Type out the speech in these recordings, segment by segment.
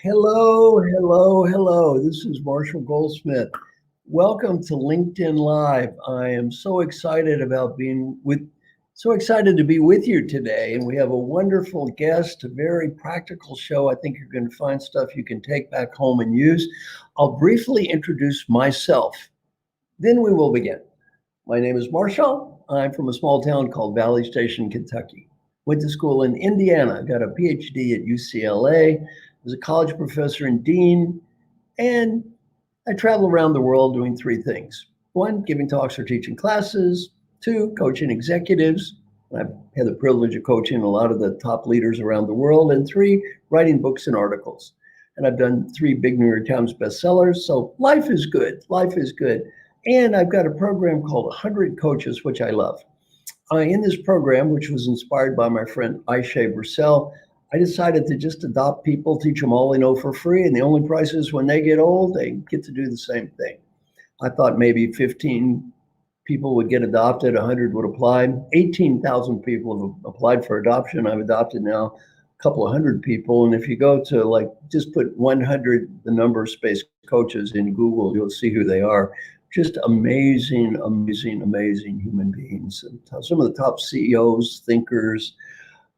Hello, hello, hello. This is Marshall Goldsmith. Welcome to LinkedIn Live. I am so excited to be with you today. And we have a wonderful guest, a very practical show. I think you're going to find stuff you can take back home and use. I'll briefly introduce myself. Then we will begin. My name is Marshall. I'm from a small town called Valley Station, Kentucky. Went to school in Indiana, got a PhD at UCLA. Was a college professor and dean, and I travel around the world doing three things. One, giving talks or teaching classes. Two, coaching executives. I've had the privilege of coaching a lot of the top leaders around the world. And three, writing books and articles. And I've done 3 big New York Times bestsellers. So life is good. Life is good. And I've got a program called 100 Coaches, which I love. In this program, which was inspired by my friend Aisha Bursell, I decided to just adopt people, teach them all they know for free. And the only price is when they get old, they get to do the same thing. I thought maybe 15 people would get adopted, 100 would apply. 18,000 people have applied for adoption. I've adopted now a couple of hundred people. And if you go to just put 100, the number of space coaches in Google, you'll see who they are. Just amazing, amazing, amazing human beings. And some of the top CEOs, thinkers,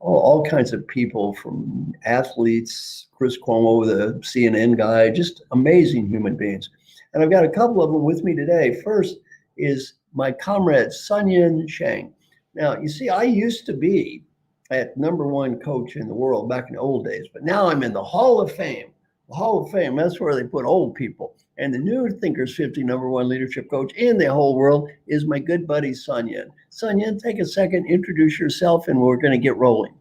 all kinds of people, from athletes, Chris Cuomo, the CNN guy, just amazing human beings. And I've got a couple of them with me today. First is my comrade, Sanyin Siang. Now, you see, I used to be at #1 coach in the world back in the old days, but now I'm in the Hall of Fame. The Hall of Fame, that's where they put old people. And the new Thinkers 50 #1 leadership coach in the whole world is my good buddy, Sanyin. Sanyin, take a second, introduce yourself, and we're going to get rolling.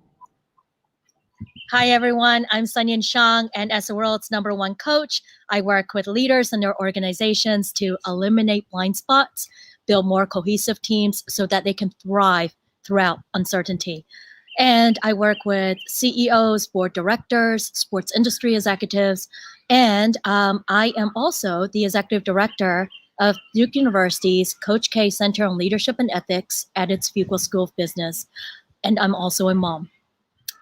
Hi, everyone. I'm Sanyin Siang, and as the world's #1 coach, I work with leaders and their organizations to eliminate blind spots, build more cohesive teams so that they can thrive throughout uncertainty. And I work with CEOs, board directors, sports industry executives, and I am also the executive director of Duke University's Coach K Center on Leadership and Ethics at its Fuqua School of Business. And I'm also a mom.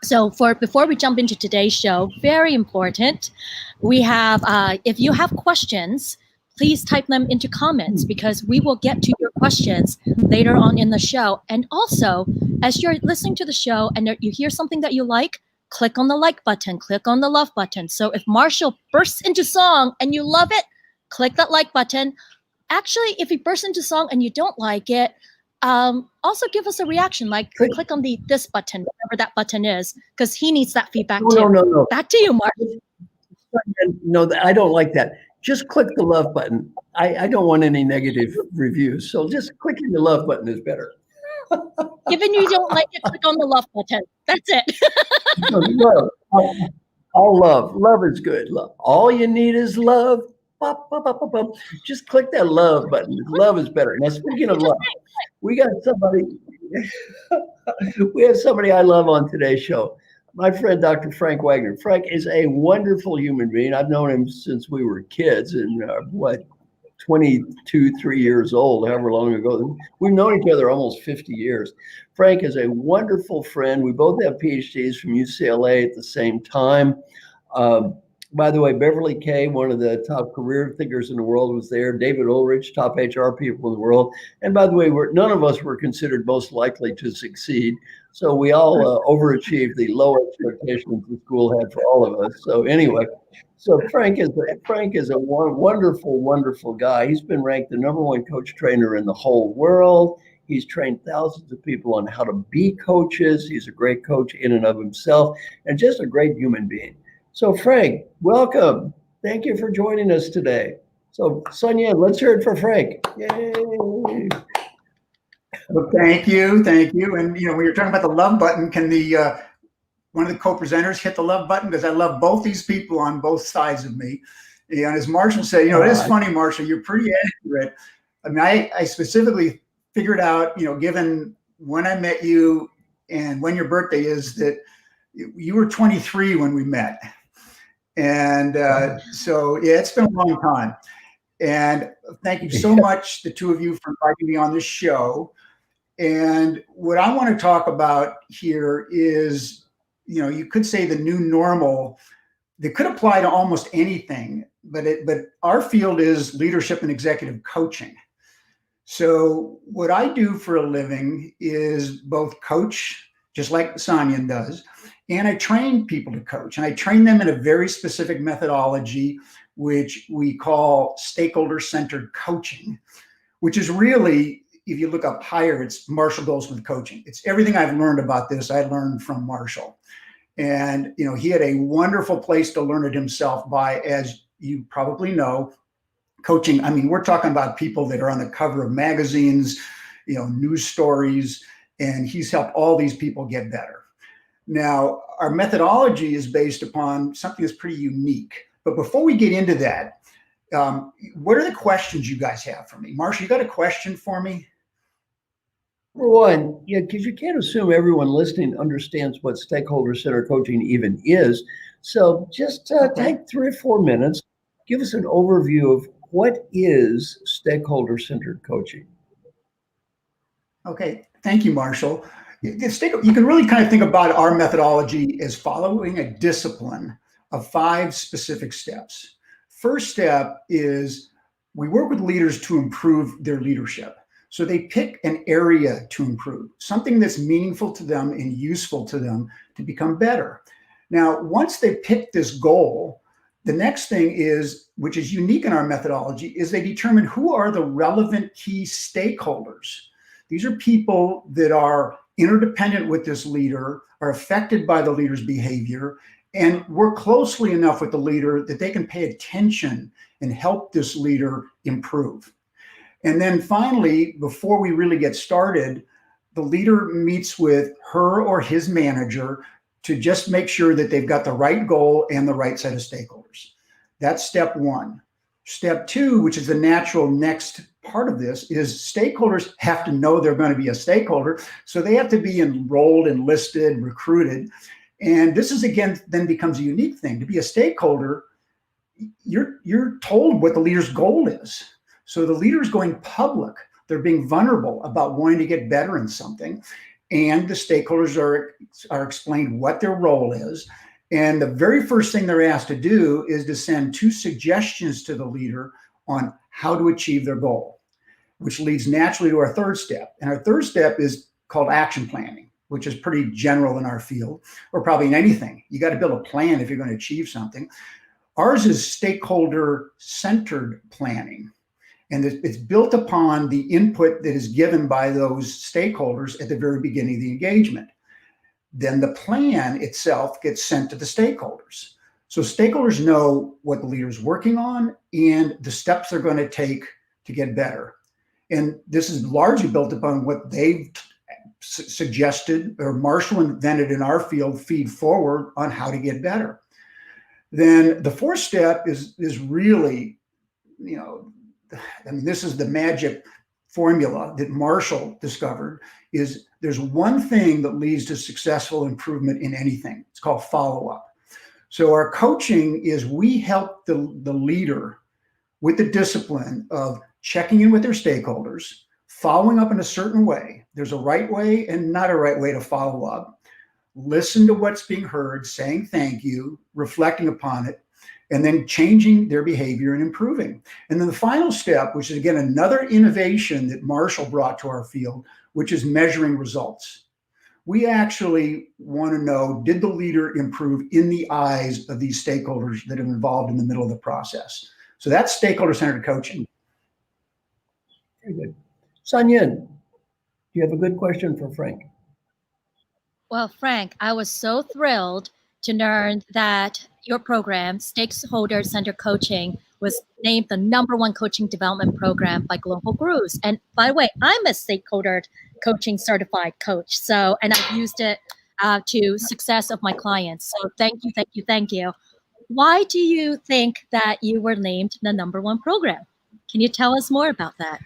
So before we jump into today's show, very important, we have, if you have questions, please type them into comments because we will get to your questions later on in the show. And also, as you're listening to the show and you hear something that you like, click on the like button, click on the love button. So if Marshall bursts into song and you love it, click that like button. Actually, if he bursts into song and you don't like it, also give us a reaction, click on this button, whatever that button is, because he needs that feedback too. No. Back to you, Marshall. No, I don't like that. Just click the love button. I don't want any negative reviews. So just clicking the love button is better. Given you don't like it, click on the love button. That's it. Love. All love. Love is good. Love. All you need is love. Bop, bop, bop, bop, bop. Just click that love button. Love is better. Now, speaking of love, we got somebody. We have somebody I love on today's show. My friend, Dr. Frank Wagner. Frank is a wonderful human being. I've known him since we were kids, and 22, 3 years old, however long ago. We've known each other almost 50 years. Frank is a wonderful friend. We both have PhDs from UCLA at the same time. Um, by the way, Beverly Kay, one of the top career thinkers in the world, was there. David Ulrich, top HR people in the world. And by the way, none of us were considered most likely to succeed. So we all overachieved the low expectations the school had for all of us. So anyway, so Frank is a wonderful, wonderful guy. He's been ranked the #1 coach trainer in the whole world. He's trained thousands of people on how to be coaches. He's a great coach in and of himself, and just a great human being. So Frank, welcome. Thank you for joining us today. So Sanyin, let's hear it for Frank. Yay. Well, thank you. And when you're talking about the love button, can the one of the co-presenters hit the love button? Because I love both these people on both sides of me. And as Marshall said, it is funny, Marshall, you're pretty accurate. I mean, I specifically figured out, given when I met you and when your birthday is, that you were 23 when we met. And so, yeah, it's been a long time. And thank you so much, the two of you, for inviting me on this show. And what I want to talk about here is, you could say the new normal that could apply to almost anything, but our field is leadership and executive coaching. So what I do for a living is both coach, just like Sanyin does, and I train people to coach. And I train them in a very specific methodology, which we call stakeholder-centered coaching, which is really, if you look up higher, it's Marshall Goldsmith coaching. It's everything I've learned about this, I learned from Marshall. And, he had a wonderful place to learn it himself by, as you probably know, coaching. I mean, we're talking about people that are on the cover of magazines, news stories, and he's helped all these people get better. Now, our methodology is based upon something that's pretty unique. But before we get into that, what are the questions you guys have for me? Marshall, you got a question for me? Number one, because you can't assume everyone listening understands what stakeholder-centered coaching even is. So just take 3 or 4 minutes, give us an overview of what is stakeholder-centered coaching. Okay, thank you, Marshall. You can really kind of think about our methodology as following a discipline of 5 specific steps. First step is we work with leaders to improve their leadership. So they pick an area to improve, something that's meaningful to them and useful to them to become better. Now, once they pick this goal, the next thing is, which is unique in our methodology, is they determine who are the relevant key stakeholders. These are people that are interdependent with this leader, are affected by the leader's behavior, and work closely enough with the leader that they can pay attention and help this leader improve. And then finally, before we really get started, the leader meets with her or his manager to just make sure that they've got the right goal and the right set of stakeholders. That's step 1. Step 2, which is the natural next part of this, is stakeholders have to know they're going to be a stakeholder. So they have to be enrolled, enlisted, recruited. And this is, again, then becomes a unique thing. To be a stakeholder, you're told what the leader's goal is. So the leader is going public. They're being vulnerable about wanting to get better in something. And the stakeholders are explained what their role is. And the very first thing they're asked to do is to send 2 suggestions to the leader on how to achieve their goal, which leads naturally to our third step. And our third step is called action planning, which is pretty general in our field, or probably in anything. You got to build a plan if you're going to achieve something. Ours is stakeholder-centered planning. And it's built upon the input that is given by those stakeholders at the very beginning of the engagement. Then the plan itself gets sent to the stakeholders. So stakeholders know what the leader is working on and the steps they're going to take to get better. And this is largely built upon what they've suggested, or Marshall invented in our field, feed forward on how to get better. Then the 4th step is really, this is the magic formula that Marshall discovered, is there's one thing that leads to successful improvement in anything. It's called follow-up. So our coaching is we help the leader with the discipline of checking in with their stakeholders, following up in a certain way. There's a right way and not a right way to follow up. Listen to what's being heard, saying thank you, reflecting upon it, and then changing their behavior and improving. And then the final step, which is again another innovation that Marshall brought to our field, which is measuring results. We actually want to know, did the leader improve in the eyes of these stakeholders that are involved in the middle of the process? So that's stakeholder-centered coaching. Very good. Sanyin, do you have a good question for Frank? Well, Frank, I was so thrilled to learn that your program, Stakeholder Center Coaching, was named the #1 coaching development program by Global Gurus. And by the way, I'm a stakeholder coaching certified coach. So, and I've used it to success of my clients. So thank you, thank you, thank you. Why do you think that you were named the #1 program? Can you tell us more about that?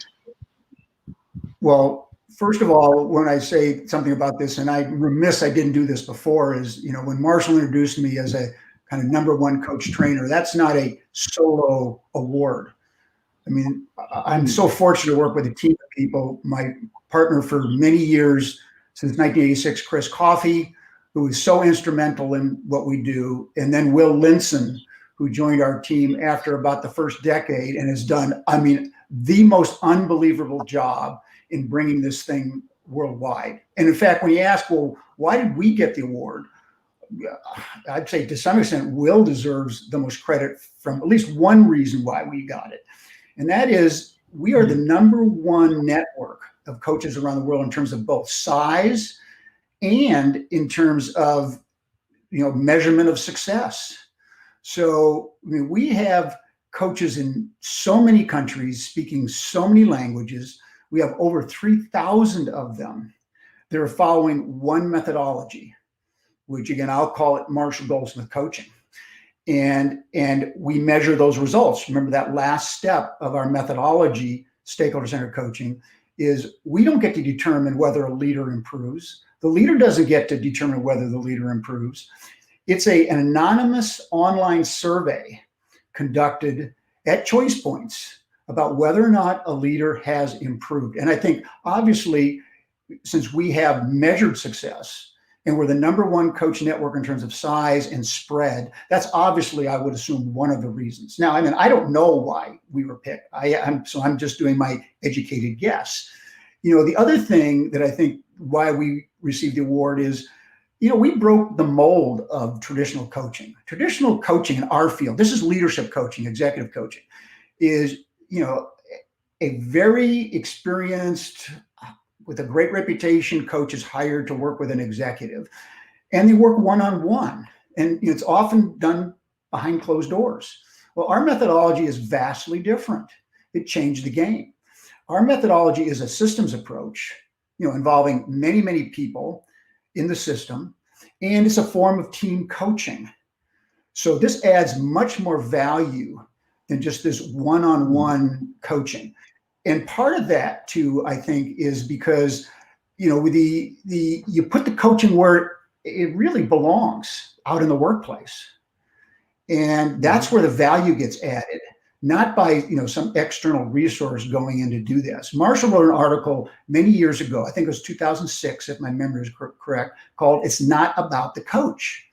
Well, first of all, when I say something about this, and I'm remiss I didn't do this before, is, when Marshall introduced me as a kind of #1 coach trainer, that's not a solo award. I mean, I'm so fortunate to work with a team of people. My partner for many years, since 1986, Chris Coffey, who is so instrumental in what we do, and then Will Linson, who joined our team after about the first decade and has done, the most unbelievable job in bringing this thing worldwide. And in fact, when you ask, well, why did we get the award? I'd say to some extent, Will deserves the most credit from at least one reason why we got it. And that is, we are the #1 network of coaches around the world in terms of both size and in terms of, measurement of success. So, we have coaches in so many countries speaking so many languages. We have over 3,000 of them. They're following one methodology, which again, I'll call it Marshall Goldsmith coaching. And we measure those results. Remember, that last step of our methodology, stakeholder-centered coaching, is we don't get to determine whether a leader improves. The leader doesn't get to determine whether the leader improves. It's an anonymous online survey conducted at choice points about whether or not a leader has improved. And I think, obviously, since we have measured success and we're the #1 coach network in terms of size and spread, that's obviously, I would assume, one of the reasons. Now, I don't know why we were picked. So I'm just doing my educated guess. The other thing that I think why we received the award is, we broke the mold of traditional coaching. Traditional coaching in our field, this is leadership coaching, executive coaching, is, a very experienced, with a great reputation, coach is hired to work with an executive, and they work one-on-one, and it's often done behind closed doors. Well, our methodology is vastly different. It changed the game. Our methodology is a systems approach, involving many, many people in the system, and it's a form of team coaching. So this adds much more value than just this one-on-one coaching. And part of that too, I think, is because, you put the coaching where it really belongs, out in the workplace. And that's where the value gets added, not by, some external resource going in to do this. Marshall wrote an article many years ago, I think it was 2006, if my memory is correct, called "It's Not About the Coach,"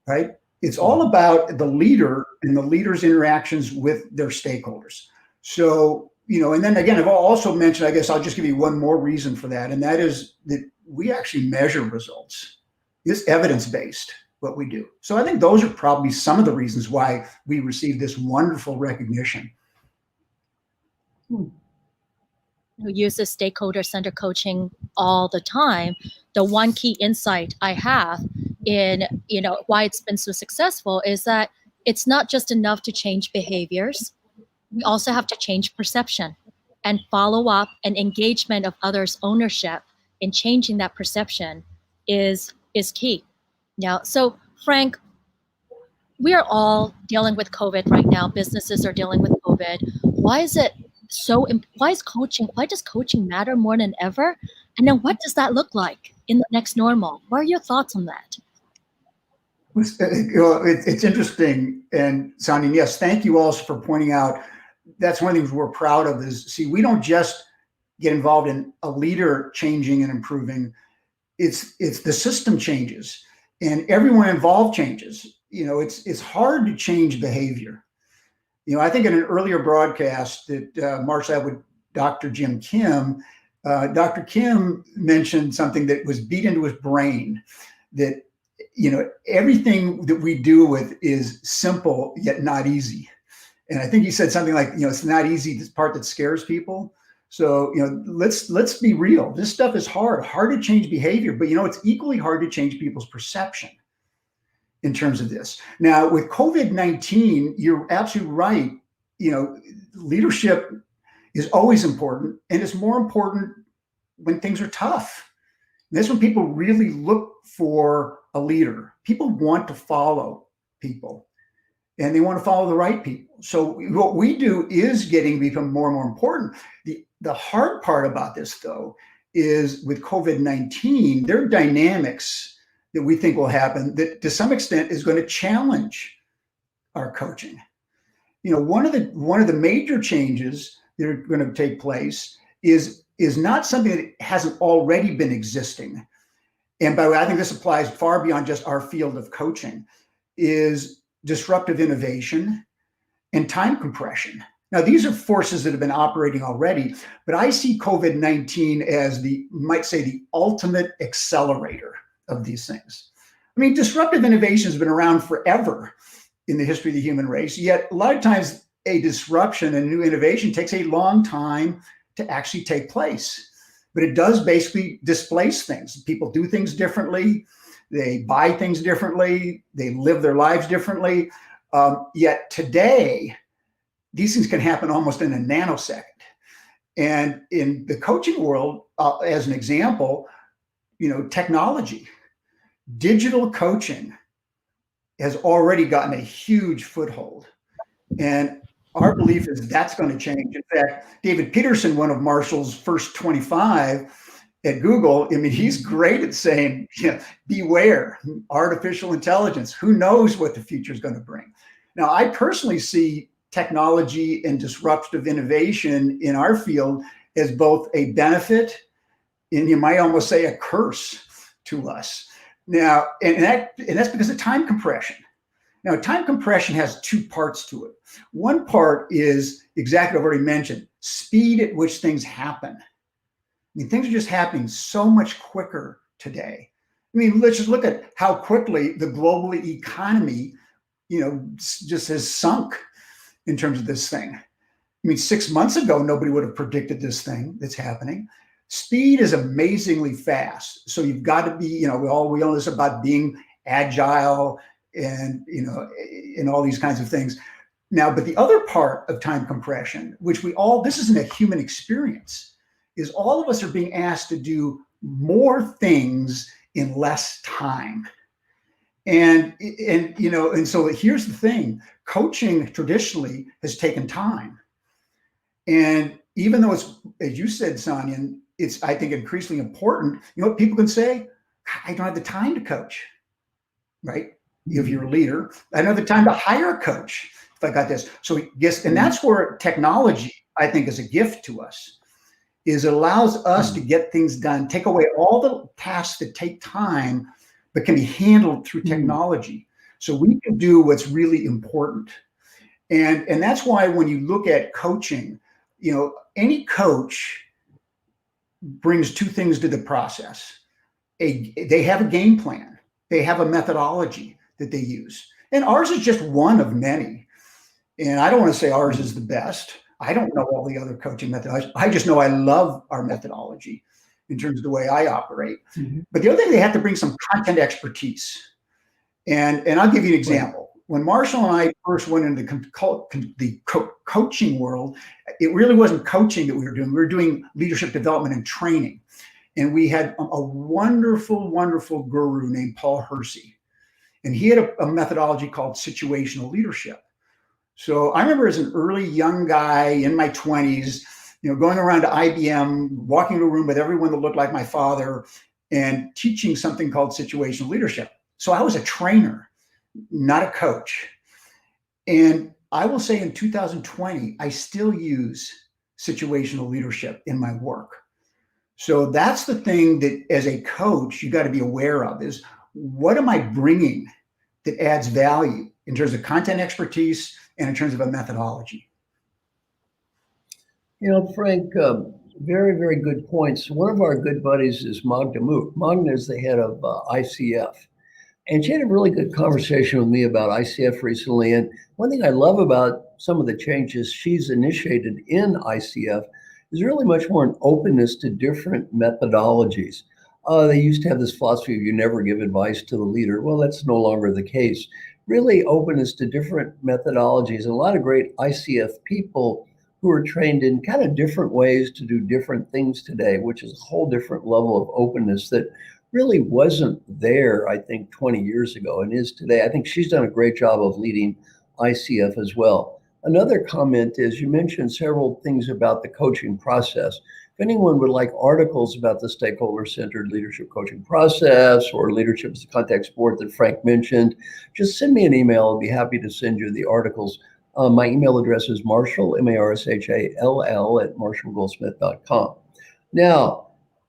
right? It's all about the leader and the leader's interactions with their stakeholders. So, and then again, I've also mentioned, I guess I'll just give you one more reason for that, and that is that we actually measure results. It's evidence-based, what we do. So I think those are probably some of the reasons why we received this wonderful recognition. Who uses stakeholder-centered coaching all the time, the one key insight I have in, why it's been so successful is that it's not just enough to change behaviors. We also have to change perception, and follow up and engagement of others' ownership in changing that perception is key. Now, so Frank, we are all dealing with COVID right now. Businesses are dealing with COVID. Why does coaching matter more than ever? And then what does that look like in the next normal? What are your thoughts on that? It's interesting. And Sanyin, yes, thank you also for pointing out that's one of the things we're proud of is, see, we don't just get involved in a leader changing and improving. It's the system changes and everyone involved changes. It's hard to change behavior. I think in an earlier broadcast that Marshall had with Dr. Jim Kim, Dr. Kim mentioned something that was beat into his brain, that everything that we do with is simple yet not easy. And I think he said something like, it's not easy, this part that scares people. So, let's be real. This stuff is hard to change behavior, but it's equally hard to change people's perception in terms of this. Now, with COVID-19, you're absolutely right. Leadership is always important, and it's more important when things are tough. And that's when people really look for a leader. People want to follow people, and they want to follow the right people. So what we do is become more and more important. The hard part about this, though, is with COVID-19, there are dynamics that we think will happen that to some extent is going to challenge our coaching. One of the major changes that are going to take place is not something that hasn't already been existing. And by the way, I think this applies far beyond just our field of coaching, is disruptive innovation and time compression. Now, these are forces that have been operating already, but I see COVID-19 as the ultimate accelerator of these things. I mean, disruptive innovation has been around forever in the history of the human race, yet a lot of times a disruption and new innovation takes a long time to actually take place. But it does basically displace things. People do things differently. They buy things differently. They live their lives differently. Yet today, these things can happen almost in a nanosecond. And in the coaching world, as an example, technology, digital coaching has already gotten a huge foothold. And our belief is that's going to change. In fact, David Peterson, one of Marshall's first 25 at Google, he's great at saying, beware, artificial intelligence. Who knows what the future is going to bring? Now, I personally see technology and disruptive innovation in our field as both a benefit and you might almost say a curse to us. Now, and that's because of time compression. Now, time compression has two parts to it. One part is exactly what I've already mentioned, speed at which things happen. Things are just happening so much quicker today. Let's just look at how quickly the global economy, just has sunk in terms of this thing. 6 months ago, nobody would have predicted this thing that's happening. Speed is amazingly fast. So you've got to be, we all know this about being agile and, and all these kinds of things. Now, but the other part of time compression, which this isn't a human experience, is all of us are being asked to do more things in less time. And so here's the thing, coaching traditionally has taken time. And even though it's, as you said, Sanyin, it's, I think, increasingly important, what people can say, I don't have the time to coach, right? If you're a leader, I don't have the time to hire a coach if I got this. So yes, and that's where technology, I think, is a gift to us, is it allows us to get things done, take away all the tasks that take time, but can be handled through technology. So we can do what's really important. And that's why when you look at coaching, any coach brings two things to the process. They have a game plan. They have a methodology that they use. And ours is just one of many. And I don't want to say ours is the best. I don't know all the other coaching methodologies. I just know I love our methodology in terms of the way I operate. Mm-hmm. But the other thing, they have to bring some content expertise. And I'll give you an example. When Marshall and I first went into the coaching world, it really wasn't coaching that we were doing. We were doing leadership development and training. And we had a wonderful, wonderful guru named Paul Hersey. And he had a methodology called situational leadership. So I remember as an early young guy in my 20s, going around to IBM, walking into a room with everyone that looked like my father and teaching something called situational leadership. So I was a trainer, not a coach. And I will say in 2020, I still use situational leadership in my work. So that's the thing that as a coach, you got to be aware of is what am I bringing that adds value in terms of content expertise and in terms of a methodology? Frank, very, very good points. One of our good buddies is Magda Mook. Magda is the head of ICF. And she had a really good conversation with me about ICF recently. And one thing I love about some of the changes she's initiated in ICF is really much more an openness to different methodologies. They used to have this philosophy of you never give advice to the leader. Well, that's no longer the case. Really openness to different methodologies. And a lot of great ICF people who are trained in kind of different ways to do different things today, which is a whole different level of openness that really wasn't there, I think, 20 years ago and is today. I think she's done a great job of leading ICF as well. Another comment is you mentioned several things about the coaching process. If anyone would like articles about the stakeholder-centered leadership coaching process or leadership as a contact sport that Frank mentioned, just send me an email. I'll be happy to send you the articles. My email address is Marshall, M-A-R-S-H-A-L-L @marshallgoldsmith.com. Now,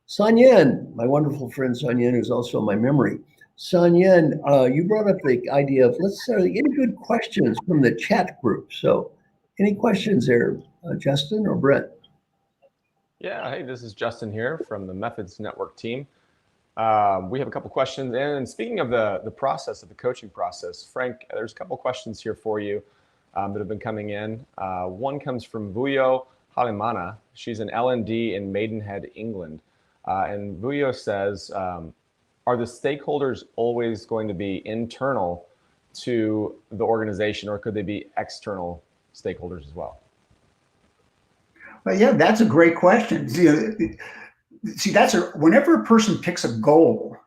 Sanyin, my wonderful friend Sanyin, who's also my memory. Sanyin, you brought up the idea of let's get any good questions from the chat group. So any questions there, Justin or Brent? Yeah, hey, this is Justin here from the Methods Network team. We have a couple questions. And speaking of the process of the coaching process, Frank, there's a couple questions here for you that have been coming in. One comes from Vuyo Halimana. She's an L&D in Maidenhead, England. And Vuyo says, are the stakeholders always going to be internal to the organization, or could they be external stakeholders as well? Well, yeah, that's a great question. See, whenever a person picks a goal,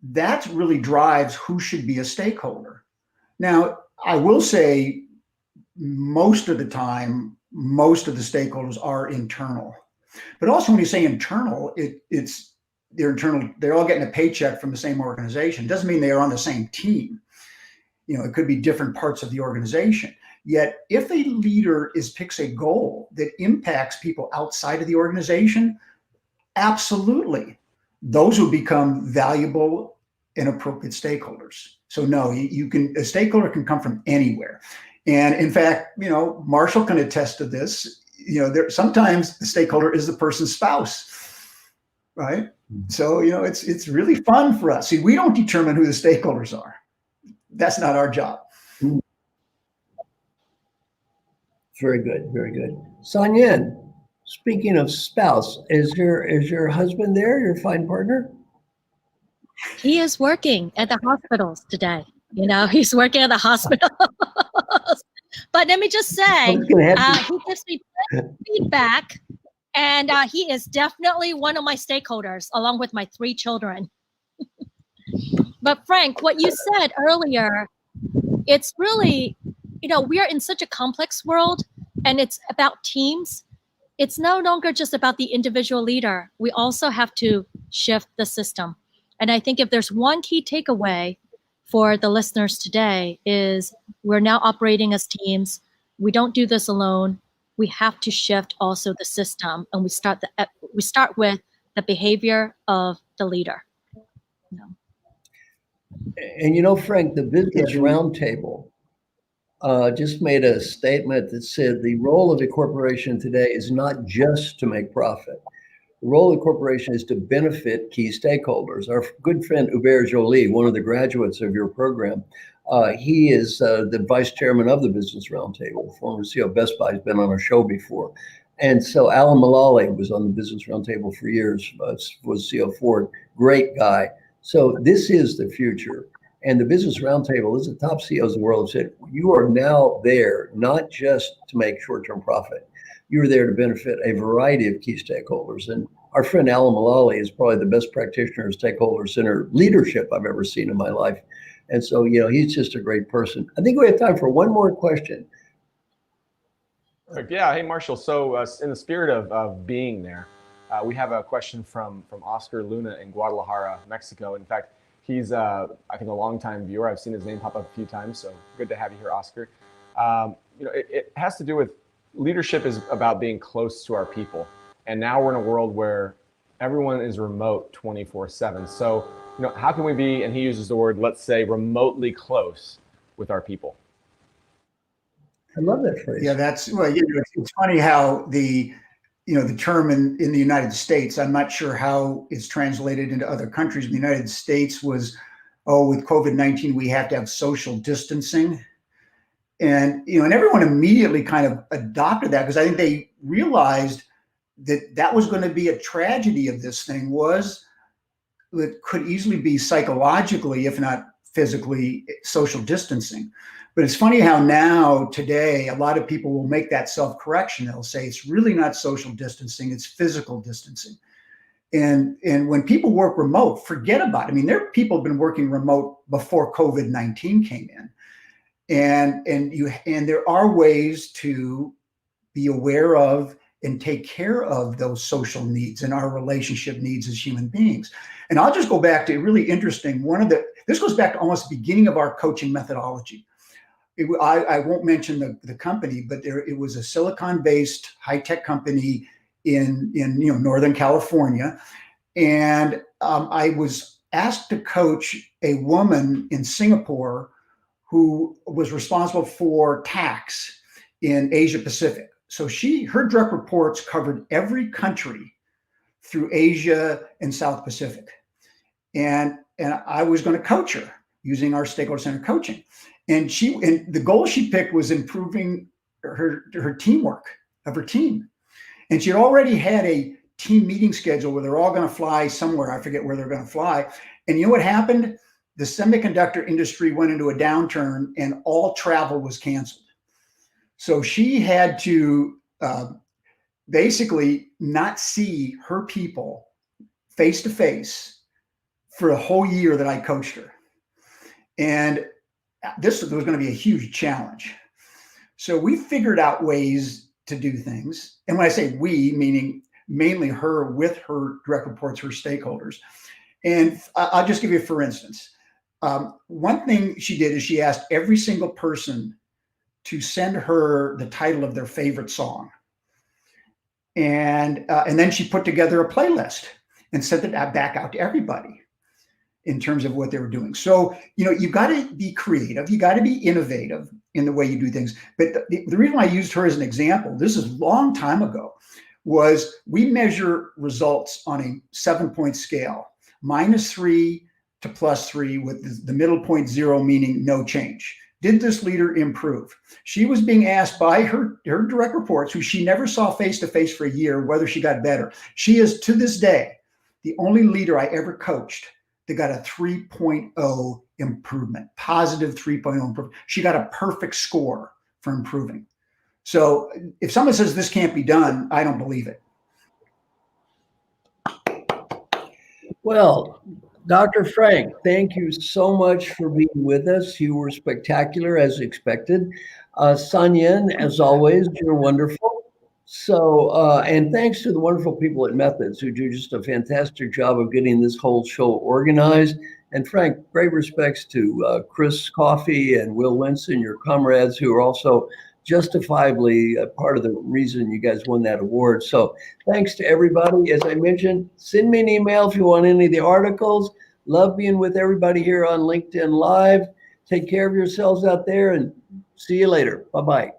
that really drives who should be a stakeholder. Now, I will say most of the time, most of the stakeholders are internal. But also when you say internal, they're internal, they're all getting a paycheck from the same organization. It doesn't mean they are on the same team. It could be different parts of the organization. Yet if a leader picks a goal that impacts people outside of the organization, absolutely, those will become valuable and appropriate stakeholders. So no, a stakeholder can come from anywhere. And in fact, Marshall can attest to this. Sometimes the stakeholder is the person's spouse, right? So, it's really fun for us. See, we don't determine who the stakeholders are. That's not our job. Very good, very good. Sanyin, speaking of spouse, is your husband there, your fine partner? He is working at the hospitals today. He's working at the hospital. But let me just say, he gives me feedback, and he is definitely one of my stakeholders, along with my 3 children. But Frank, what you said earlier, it's really, we are in such a complex world, and it's about teams. It's no longer just about the individual leader. We also have to shift the system. And I think if there's one key takeaway for the listeners today is we're now operating as teams. We don't do this alone. We have to shift also the system, and we start with the behavior of the leader. And Frank, the Business Roundtable just made a statement that said the role of the corporation today is not just to make profit. The role of the corporation is to benefit key stakeholders. Our good friend Hubert Joly, one of the graduates of your program, he is the vice chairman of the Business Roundtable. Former CEO of Best Buy, has been on our show before. And so Alan Mulally was on the Business Roundtable for years, was CEO of Ford, great guy. So this is the future. And the Business Roundtable is the top CEOs in the world have said, you are now there, not just to make short-term profit. You're there to benefit a variety of key stakeholders. And our friend Alan Mulally is probably the best practitioner of stakeholder-centered leadership I've ever seen in my life. And so, he's just a great person. I think we have time for one more question. Yeah. Hey, Marshall. So in the spirit of being there, we have a question from Oscar Luna in Guadalajara, Mexico. In fact, he's, I think, a longtime viewer. I've seen his name pop up a few times. So good to have you here, Oscar. It has to do with leadership is about being close to our people. And now we're in a world where everyone is remote 24/7. So, how can we be, and he uses the word, let's say, remotely close with our people? I love that phrase. Yeah, it's funny how the term in the United States, I'm not sure how it's translated into other countries. In the United States was, with COVID-19, we have to have social distancing. And, and everyone immediately kind of adopted that because I think they realized that was going to be a tragedy of this thing, was it could easily be psychologically, if not physically, social distancing. But it's funny how now today, a lot of people will make that self-correction. They'll say it's really not social distancing, it's physical distancing. And when people work remote, forget about it. I mean, there are people who've been working remote before COVID-19 came in. And there are ways to be aware of and take care of those social needs and our relationship needs as human beings. And I'll just go back to really interesting. This goes back to almost the beginning of our coaching methodology. I won't mention the company, but it was a Silicon-based high-tech company in Northern California. And I was asked to coach a woman in Singapore who was responsible for tax in Asia Pacific. So her direct reports covered every country through Asia and South Pacific. And I was going to coach her using our Stakeholder Center coaching. And the goal she picked was improving her teamwork of her team. And she had already had a team meeting schedule where they're all going to fly somewhere. I forget where they're going to fly. And you know what happened? The semiconductor industry went into a downturn and all travel was canceled. So she had to basically not see her people face to face for a whole year that I coached her. And this was going to be a huge challenge. So we figured out ways to do things. And when I say we, meaning mainly her with her direct reports, her stakeholders. And I'll just give you, for instance, one thing she did is she asked every single person to send her the title of their favorite song. And then she put together a playlist and sent it back out to everybody in terms of what they were doing. So, you've got to be creative. You got to be innovative in the way you do things. But the reason I used her as an example, this is a long time ago, was we measure results on a 7-point scale, -3 to +3, with the middle point 0 meaning no change. Did this leader improve? She was being asked by her direct reports, who she never saw face to face for a year, whether she got better. She is, to this day, the only leader I ever coached that got a 3.0 improvement, positive 3.0 improvement. She got a perfect score for improving. So if someone says this can't be done, I don't believe it. Well, Dr. Frank, thank you so much for being with us. You were spectacular as expected. Sanyin, as always, you're wonderful. So, and thanks to the wonderful people at Methods who do just a fantastic job of getting this whole show organized. And Frank, great respects to Chris Coffey and Will Winson, your comrades, who are also justifiably part of the reason you guys won that award. So thanks to everybody. As I mentioned, send me an email if you want any of the articles. Love being with everybody here on LinkedIn Live. Take care of yourselves out there and see you later. Bye-bye.